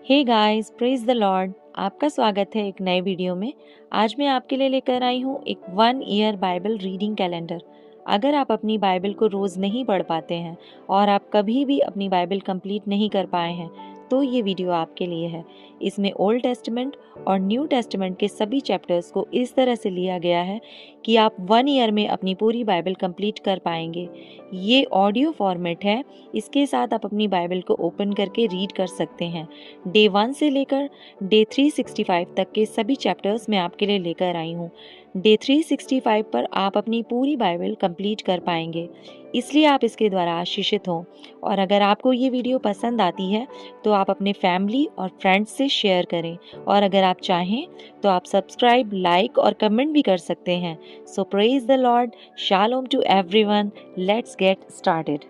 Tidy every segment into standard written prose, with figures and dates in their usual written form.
Hey guys, praise the lord. आपका स्वागत है एक नए वीडियो में। आज मैं आपके लिए लेकर आई हूँ एक 1 ईयर बाइबल रीडिंग कैलेंडर। अगर आप अपनी बाइबल को रोज़ नहीं पढ़ पाते हैं और आप कभी भी अपनी बाइबल कंप्लीट नहीं कर पाए हैं तो ये वीडियो आपके लिए है। इसमें ओल्ड टेस्टमेंट और न्यू टेस्टमेंट के सभी चैप्टर्स को इस तरह से लिया गया है कि आप 1 ईयर में अपनी पूरी बाइबल कंप्लीट कर पाएंगे। ये ऑडियो फॉर्मेट है, इसके साथ आप अपनी बाइबल को ओपन करके रीड कर सकते हैं। डे 1 से लेकर डे 365 तक के सभी चैप्टर्स मैं आपके लिए लेकर आई हूँ। डे 365 पर आप अपनी पूरी बाइबल कंप्लीट कर पाएंगे, इसलिए आप इसके द्वारा आशीषित हों। और अगर आपको ये वीडियो पसंद आती है तो आप अपने फैमिली और फ्रेंड्स से शेयर करें, और अगर आप चाहें तो आप सब्सक्राइब, लाइक और कमेंट भी कर सकते हैं। So praise the lord, shalom to everyone. Let's get started.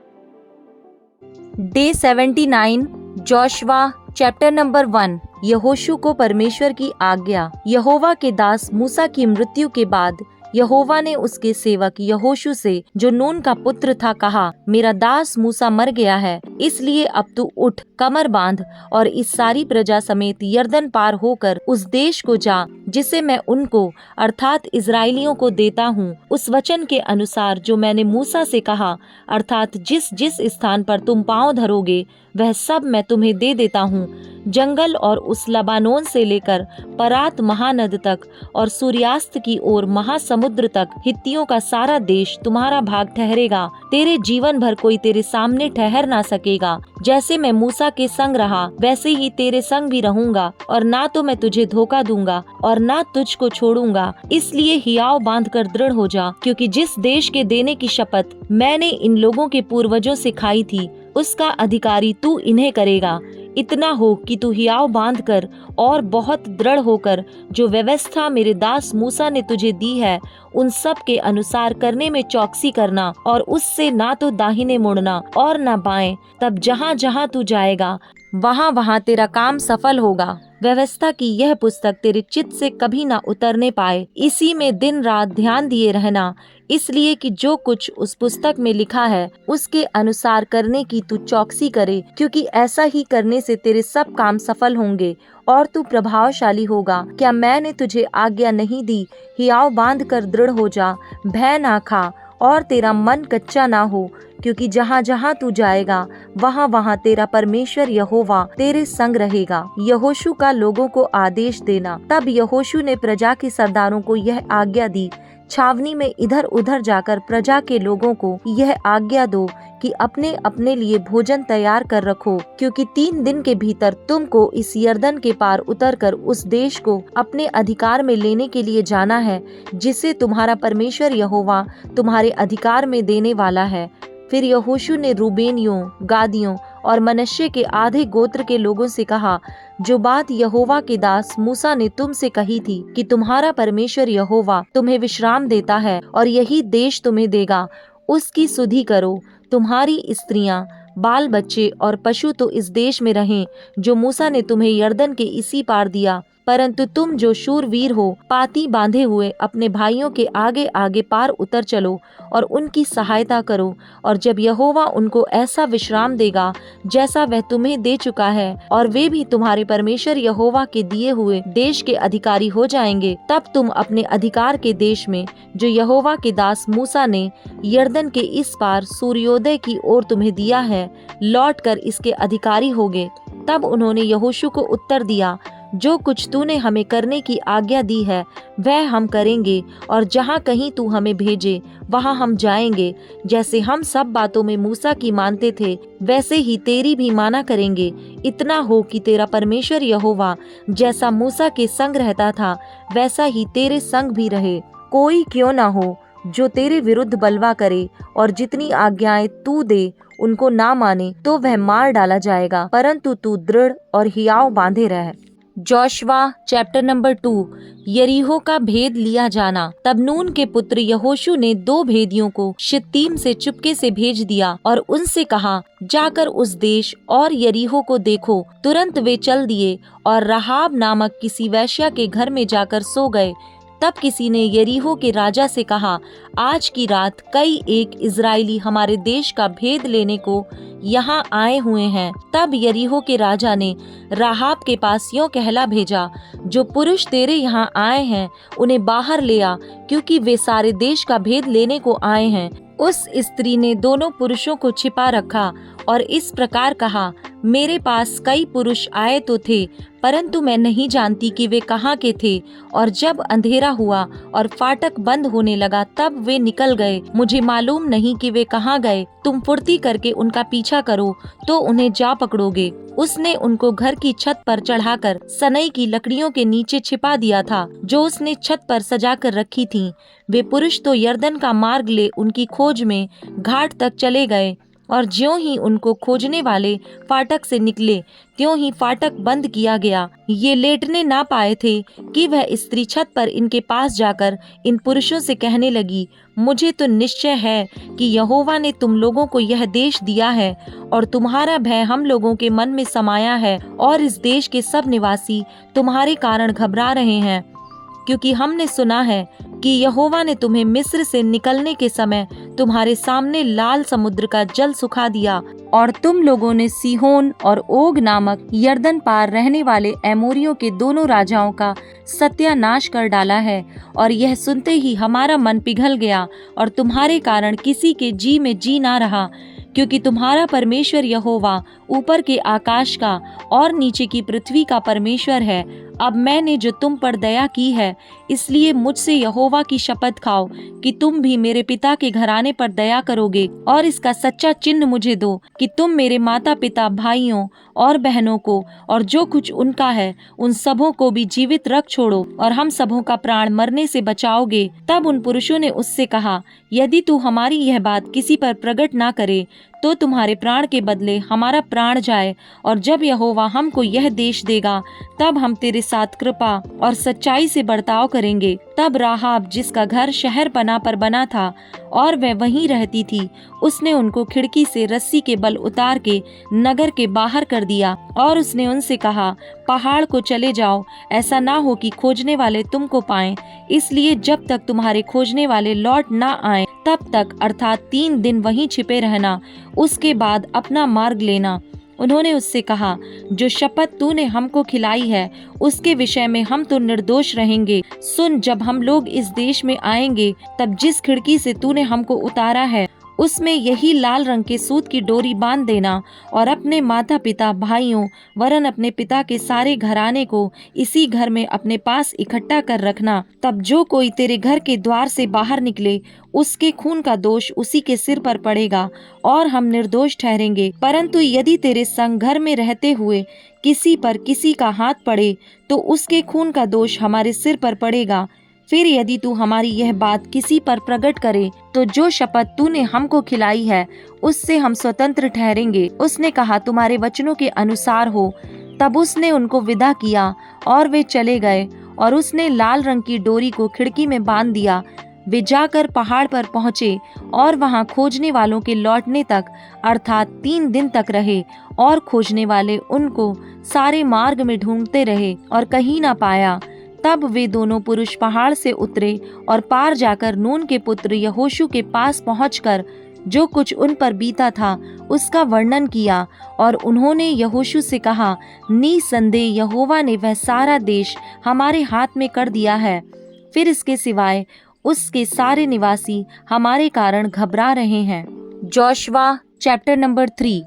Day 79 Joshua chapter number 1। यहोशू को परमेश्वर की आज्ञा। यहोवा के दास मूसा की मृत्यु के बाद यहोवा ने उसके सेवक यहोशू से, जो नून का पुत्र था, कहा, मेरा दास मूसा मर गया है, इसलिए अब तू उठ, कमर बांध और इस सारी प्रजा समेत यर्दन पार होकर उस देश को जा जिसे मैं उनको अर्थात इजराइलियों को देता हूँ, उस वचन के अनुसार जो मैंने मूसा से कहा, अर्थात जिस जिस स्थान पर तुम पाँव धरोगे वह सब मैं तुम्हें दे देता हूँ। जंगल और उस लबानोन से लेकर परात महानद तक और सूर्यास्त की ओर महासमुद्र तक हित्तियों का सारा देश तुम्हारा भाग ठहरेगा। तेरे जीवन भर कोई तेरे सामने ठहर ना सकेगा। जैसे मैं मूसा के संग रहा वैसे ही तेरे संग भी रहूंगा, और ना तो मैं तुझे धोखा दूंगा और ना तुझको छोड़ूंगा। इसलिए हियाव बांध कर दृढ़ हो जा, क्योंकि जिस देश के देने की शपथ मैंने इन लोगों के पूर्वजों से खाई थी उसका अधिकारी तू इन्हें करेगा। इतना हो कि तू हियाव बांध कर और बहुत दृढ़ होकर जो व्यवस्था मेरे दास मूसा ने तुझे दी है उन सब के अनुसार करने में चौकसी करना, और उससे ना तो दाहिने मुड़ना और ना बाएं। तब जहाँ जहाँ तू जाएगा वहाँ वहाँ तेरा काम सफल होगा। व्यवस्था की यह पुस्तक तेरे चित्त से कभी ना उतरने पाए। इसी में दिन रात ध्यान दिए रहना, इसलिए कि जो कुछ उस पुस्तक में लिखा है उसके अनुसार करने की तू चौकसी करे, क्योंकि ऐसा ही करने से तेरे सब काम सफल होंगे और तू प्रभावशाली होगा। क्या मैंने तुझे आज्ञा नहीं दी? हियाव बांध कर दृढ़ हो जा, भय ना खा और तेरा मन कच्चा ना हो, क्योंकि जहाँ जहाँ तू जाएगा वहाँ वहाँ तेरा परमेश्वर यहोवा तेरे संग रहेगा। यहोशू का लोगों को आदेश देना। तब यहोशू ने प्रजा के सरदारों को यह आज्ञा दी, छावनी में इधर उधर जाकर प्रजा के लोगों को यह आज्ञा दो कि अपने अपने लिए भोजन तैयार कर रखो, क्योंकि 3 दिन के भीतर तुमको इस यर्दन के पार उतरकर उस देश को अपने अधिकार में लेने के लिए जाना है जिसे तुम्हारा परमेश्वर यहोवा तुम्हारे अधिकार में देने वाला है। फिर यहोशू ने रूबेनियों, गादियों और मनश्शे के आधे गोत्र के लोगों से कहा, जो बात यहोवा के दास मूसा ने तुमसे कही थी कि तुम्हारा परमेश्वर यहोवा तुम्हें विश्राम देता है और यही देश तुम्हें देगा, उसकी सुधि करो। तुम्हारी स्त्रियां, बाल बच्चे और पशु तो इस देश में रहें जो मूसा ने तुम्हें यर्दन के इसी पार दिया, परंतु तुम जो शूरवीर हो, पाती बांधे हुए अपने भाइयों के आगे आगे पार उतर चलो और उनकी सहायता करो। और जब यहोवा उनको ऐसा विश्राम देगा जैसा वह तुम्हें दे चुका है, और वे भी तुम्हारे परमेश्वर यहोवा के दिए हुए देश के अधिकारी हो जाएंगे, तब तुम अपने अधिकार के देश में जो यहोवा के दास मूसा ने यर्दन के इस पार सूर्योदय की ओर तुम्हें दिया है, लौट कर इसके अधिकारी होगे। तब उन्होंने यहोशू को उत्तर दिया, जो कुछ तूने हमें करने की आज्ञा दी है वह हम करेंगे, और जहाँ कहीं तू हमें भेजे वहाँ हम जाएंगे। जैसे हम सब बातों में मूसा की मानते थे वैसे ही तेरी भी माना करेंगे। इतना हो कि तेरा परमेश्वर यहोवा जैसा मूसा के संग रहता था वैसा ही तेरे संग भी रहे। कोई क्यों ना हो जो तेरे विरुद्ध बलवा करे और जितनी आज्ञाएं तू दे उनको ना माने तो वह मार डाला जाएगा, परंतु तू दृढ़ और हियाव बांधे रह। Joshua chapter number 2। यरीहो का भेद लिया जाना। तब नून के पुत्र यहोशू ने 2 भेदियों को शित्तीम से चुपके से भेज दिया और उनसे कहा, जाकर उस देश और यरीहो को देखो। तुरंत वे चल दिए और रहाब नामक किसी वैश्या के घर में जाकर सो गए। तब किसी ने यरीहो के राजा से कहा, आज की रात कई एक इजरायली हमारे देश का भेद लेने को यहाँ आए हुए हैं। तब यरीहो के राजा ने राहाब के पास यों कहला भेजा, जो पुरुष तेरे यहाँ आए हैं उन्हें बाहर ले आ, क्योंकि वे सारे देश का भेद लेने को आए हैं। उस स्त्री ने दोनों पुरुषों को छिपा रखा और इस प्रकार कहा, मेरे पास कई पुरुष आए तो थे, परंतु मैं नहीं जानती कि वे कहाँ के थे। और जब अंधेरा हुआ और फाटक बंद होने लगा तब वे निकल गए। मुझे मालूम नहीं कि वे कहाँ गए। तुम फुर्ती करके उनका पीछा करो तो उन्हें जा पकड़ोगे। उसने उनको घर की छत पर चढ़ाकर सनई की लकड़ियों के नीचे छिपा दिया था, जो उसने छत पर सजा कर रखी थीं। वे पुरुष तो यरदन का मार्ग ले उनकी खोज में घाट तक चले गए, और ज्यों ही उनको खोजने वाले फाटक से निकले त्यों ही फाटक बंद किया गया। ये लेटने ना पाए थे कि वह स्त्री छत पर इनके पास जाकर इन पुरुषों से कहने लगी, मुझे तो निश्चय है कि यहोवा ने तुम लोगों को यह देश दिया है, और तुम्हारा भय हम लोगों के मन में समाया है, और इस देश के सब निवासी तुम्हारे कारण घबरा रहे हैं, क्योंकि हमने सुना है कि यहोवा ने तुम्हें मिस्र से निकलने के समय तुम्हारे सामने लाल समुद्र का जल सुखा दिया, और तुम लोगों ने सीहोन और ओग नामक यरदन पार रहने वाले एमोरियों के दोनों राजाओं का सत्यानाश कर डाला है। और यह सुनते ही हमारा मन पिघल गया, और तुम्हारे कारण किसी के जी में जी ना रहा, क्योंकि तुम्हारा परमेश्वर यहोवा ऊपर के आकाश का और नीचे की पृथ्वी का परमेश्वर है। अब मैंने जो तुम पर दया की है, इसलिए मुझसे यहोवा की शपथ खाओ कि तुम भी मेरे पिता के घराने पर दया करोगे, और इसका सच्चा चिन्ह मुझे दो कि तुम मेरे माता पिता, भाइयों और बहनों को और जो कुछ उनका है उन सबों को भी जीवित रख छोड़ो, और हम सबों का प्राण मरने से बचाओगे। तब उन पुरुषों ने उससे कहा, यदि तू हमारी यह बात किसी पर प्रकट ना करे तो तुम्हारे प्राण के बदले हमारा प्राण जाए, और जब यहोवा हमको यह देश देगा तब हम तेरे साथ कृपा और सच्चाई से बर्ताव करेंगे। तब राहाब, जिसका घर शहर पना पर बना था और वह वहीं रहती थी, उसने उनको खिड़की से रस्सी के बल उतार के नगर के बाहर कर दिया, और उसने उनसे कहा, पहाड़ को चले जाओ, ऐसा ना हो कि खोजने वाले तुमको पाएं। इसलिए जब तक तुम्हारे खोजने वाले लौट ना आए तब तक, अर्थात 3 दिन वहीं छिपे रहना, उसके बाद अपना मार्ग लेना। उन्होंने उससे कहा, जो शपथ तूने हमको खिलाई है उसके विषय में हम तो निर्दोष रहेंगे। सुन, जब हम लोग इस देश में आएंगे तब जिस खिड़की से तूने हमको उतारा है उसमें यही लाल रंग के सूत की डोरी बांध देना, और अपने माता पिता, भाइयों वरन अपने पिता के सारे घराने को इसी घर में अपने पास इकट्ठा कर रखना। तब जो कोई तेरे घर के द्वार से बाहर निकले उसके खून का दोष उसी के सिर पर पड़ेगा, और हम निर्दोष ठहरेंगे। परंतु यदि तेरे संग घर में रहते हुए किसी पर किसी का हाथ पड़े तो उसके खून का दोष हमारे सिर पर पड़ेगा। फिर यदि तू हमारी यह बात किसी पर प्रकट करे तो जो शपथ तूने हमको खिलाई है उससे हम स्वतंत्र ठहरेंगे। उसने कहा, तुम्हारे वचनों के अनुसार हो। तब उसने उनको विदा किया और वे चले गए, और उसने लाल रंग की डोरी को खिड़की में बांध दिया। वे जाकर पहाड़ पर पहुंचे और वहां खोजने वालों के लौटने तक, अर्थात 3 दिन तक रहे, और खोजने वाले उनको सारे मार्ग में ढूंढते रहे और कहीं ना पाया। तब वे दोनों पुरुष पहाड़ से उतरे और पार जाकर नून के पुत्र यहोशू के पास पहुंचकर जो कुछ उन पर बीता था उसका वर्णन किया, और उन्होंने यहोशू से कहा, निसंदेह यहोवा ने वह सारा देश हमारे हाथ में कर दिया है, फिर इसके सिवाय उसके सारे निवासी हमारे कारण घबरा रहे हैं। Joshua chapter number 3।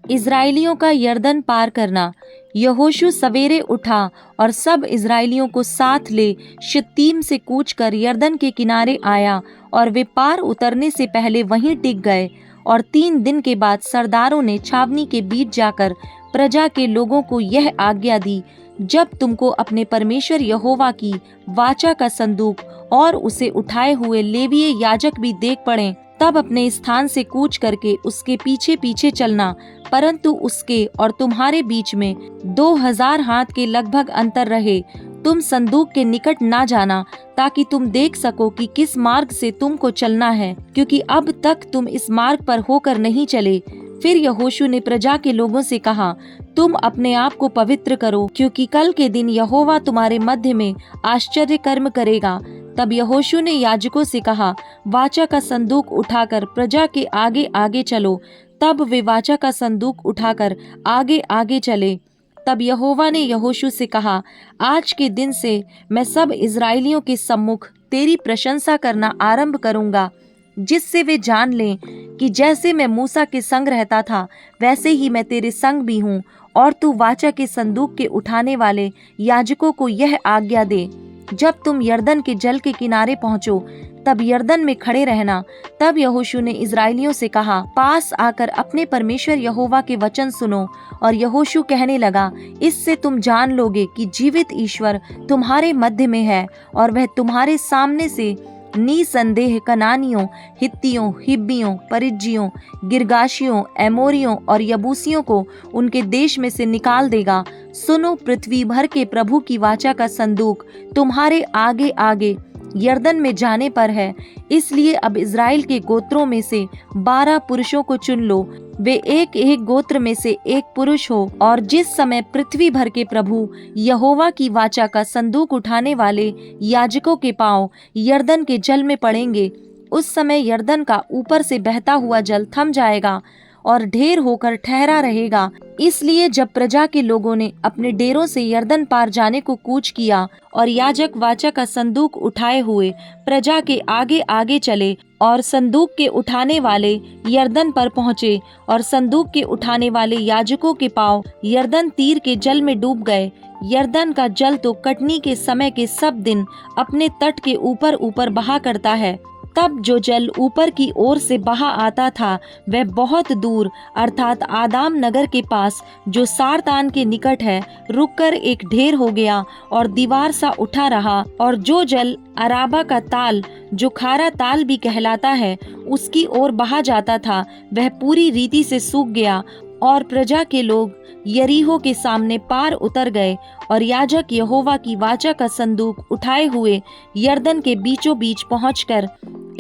इजराइलियों का यरदन पार करना। यहोशू सवेरे उठा और सब इजराइलियों को साथ ले शित्तीम से कूच कर यरदन के किनारे आया, और वे पार उतरने से पहले वहीं टिक गए। और 3 दिन के बाद सरदारों ने छावनी के बीच जाकर प्रजा के लोगों को यह आज्ञा दी, जब तुमको अपने परमेश्वर यहोवा की वाचा का संदूक और उसे उठाए हुए लेवीय याजक भी देख पड़े, तब अपने स्थान से कूच करके उसके पीछे पीछे चलना, परंतु उसके और तुम्हारे बीच में 2000 हाथ के लगभग अंतर रहे। तुम संदूक के निकट ना जाना, ताकि तुम देख सको कि किस मार्ग से तुमको चलना है, क्योंकि अब तक तुम इस मार्ग पर होकर नहीं चले। फिर यहोशू ने प्रजा के लोगों से कहा, तुम अपने आप को पवित्र करो, क्योंकि कल के दिन यहोवा तुम्हारे मध्य में आश्चर्य कर्म करेगा। तब यहोशू ने याजकों से कहा, वाचा का संदूक उठाकर प्रजा के आगे आगे चलो। तब वे वाचा का संदूक उठाकर आगे आगे चले। तब यहोवा ने यहोशू से कहा, आज के दिन से मैं सब इज़राइलियों के सम्मुख तेरी प्रशंसा करना आरंभ करूंगा, जिससे वे जान लें कि जैसे मैं मूसा के संग रहता था वैसे ही मैं तेरे संग भी हूँ। और तू वाचा के संदूक के उठाने वाले याजकों को यह आज्ञा दे, जब तुम यरदन के जल के किनारे पहुंचो तब यरदन में खड़े रहना। तब यहोशू ने इज़राइलियों से कहा, पास आकर अपने परमेश्वर यहोवा के वचन सुनो। और यहोशू कहने लगा, इससे तुम जान लोगे कि जीवित ईश्वर तुम्हारे मध्य में है, और वह तुम्हारे सामने से निसंदेह कनानियों, हित्तियों, हिब्बियों, परिज्जियों, गिरगाशियों, एमोरियों और यबूसियों को उनके देश में से निकाल देगा। सुनो, पृथ्वी भर के प्रभु की वाचा का संदूक तुम्हारे आगे आगे यरदन में जाने पर है। इसलिए अब इज़राइल के गोत्रों में से 12 पुरुषों को चुन लो, वे एक एक गोत्र में से एक पुरुष हो। और जिस समय पृथ्वी भर के प्रभु यहोवा की वाचा का संदूक उठाने वाले याजकों के पांव यरदन के जल में पड़ेंगे, उस समय यरदन का ऊपर से बहता हुआ जल थम जाएगा और ढेर होकर ठहरा रहेगा। इसलिए जब प्रजा के लोगों ने अपने डेरों से यरदन पार जाने को कूच किया और याजक वाचा का संदूक उठाए हुए प्रजा के आगे आगे चले, और संदूक के उठाने वाले यरदन पर पहुँचे, और संदूक के उठाने वाले याजकों के पांव यरदन तीर के जल में डूब गए। यरदन का जल तो कटनी के समय के सब दिन अपने तट के ऊपर ऊपर बहा करता है। तब जो जल ऊपर की ओर से बहा आता था वह बहुत दूर, अर्थात आदाम नगर के पास जो सारतान के निकट है, रुककर एक ढेर हो गया और दीवार सा उठा रहा। और जो जल अराबा का ताल, जो खारा ताल भी कहलाता है, उसकी ओर बहा जाता था, वह पूरी रीति से सूख गया। और प्रजा के लोग यरीहो के सामने पार उतर गए, और याजक यहोवा की वाचा का संदूक उठाए हुए यरदन के बीचों बीच पहुंचकर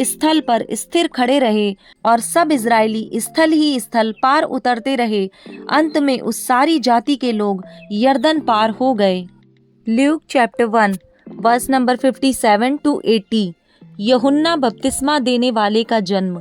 स्थल पर स्थिर खड़े रहे, और सब इज़राइली स्थल ही स्थल पार उतरते रहे। अंत में उस सारी जाति के लोग यरदन पार हो गए। Luke chapter 1 verse number 57 to 80। यूहन्ना बपतिस्मा देने वाले का जन्म।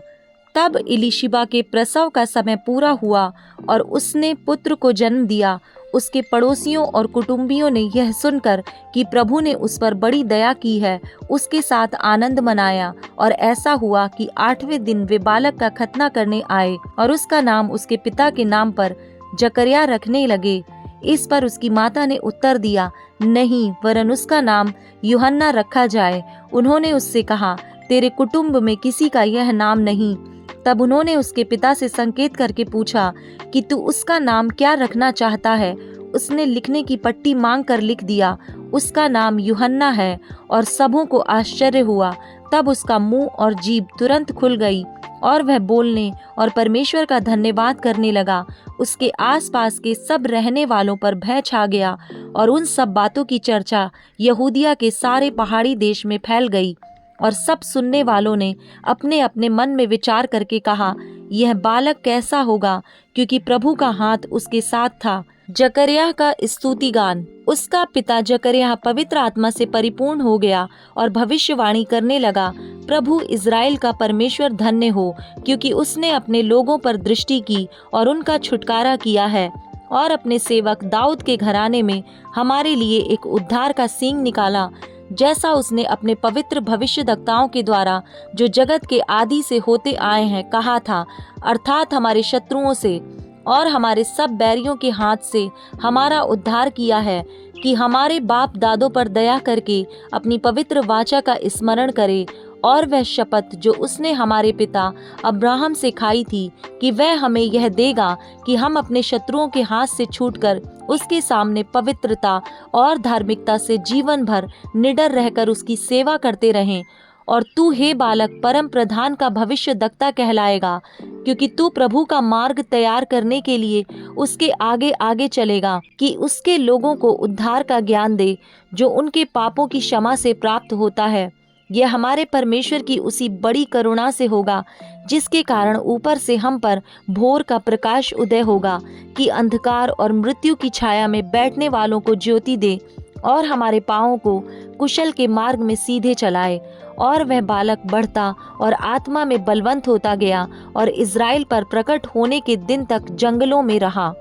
तब इलीशिबा के प्रसव का समय पूरा हुआ और उसने पुत्र को जन्म दिया। उसके पड़ोसियों और कुटुंबियों ने यह सुनकर कि प्रभु ने उस पर बड़ी दया की है, उसके साथ आनंद मनाया। और ऐसा हुआ कि 8वें दिन वे बालक का खतना करने आए और उसका नाम उसके पिता के नाम पर जकर्याह रखने लगे। इस पर उसकी माता ने उत्तर दिया, नहीं, वरन उसका नाम यूहन्ना रखा जाए। उन्होंने उससे कहा, तेरे कुटुंब में किसी का यह नाम नहीं। तब उन्होंने उसके पिता से संकेत करके पूछा कि तू उसका नाम क्या रखना चाहता है। उसने लिखने की पट्टी मांग कर लिख दिया, उसका नाम यूहन्ना है। और सबों को आश्चर्य हुआ। तब उसका मुंह और जीभ तुरंत खुल गई और वह बोलने और परमेश्वर का धन्यवाद करने लगा। उसके आसपास के सब रहने वालों पर भय छा गया, और उन सब बातों की चर्चा यहूदिया के सारे पहाड़ी देश में फैल गई। और सब सुनने वालों ने अपने अपने मन में विचार करके कहा, यह बालक कैसा होगा, क्योंकि प्रभु का हाथ उसके साथ था। जकर्याह का स्तुति गान। उसका पिता जकर्याह पवित्र आत्मा से परिपूर्ण हो गया और भविष्यवाणी करने लगा, प्रभु इज़राइल का परमेश्वर धन्य हो, क्योंकि उसने अपने लोगों पर दृष्टि की और उनका छुटकारा किया है, और अपने सेवक दाऊद के घराने में हमारे लिए एक उद्धार का सींग निकाला, जैसा उसने अपने पवित्र भविष्यद्वक्ताओं के द्वारा जो जगत के आदि से होते आए हैं कहा था, अर्थात हमारे शत्रुओं से और हमारे सब बैरियों के हाथ से हमारा उद्धार किया है, कि हमारे बाप दादों पर दया करके अपनी पवित्र वाचा का स्मरण करे, और वह शपथ जो उसने हमारे पिता अब्राहम से खाई थी कि वह हमें यह देगा कि हम अपने शत्रुओं के हाथ से छूटकर उसके सामने पवित्रता और धार्मिकता से जीवन भर निडर रहकर उसकी सेवा करते रहें। और तू हे बालक परम प्रधान का भविष्यद्वक्ता कहलाएगा, क्योंकि तू प्रभु का मार्ग तैयार करने के लिए उसके आगे आगे चलेगा, कि उसके लोगों को उद्धार का ज्ञान दे, जो उनके पापों की क्षमा से प्राप्त होता है। यह हमारे परमेश्वर की उसी बड़ी करुणा से होगा जिसके कारण ऊपर से हम पर भोर का प्रकाश उदय होगा कि अंधकार और मृत्यु की छाया में बैठने वालों को ज्योति दे और हमारे पाँवों को कुशल के मार्ग में सीधे चलाए। और वह बालक बढ़ता और आत्मा में बलवंत होता गया और इज़राइल पर प्रकट होने के दिन तक जंगलों में रहा।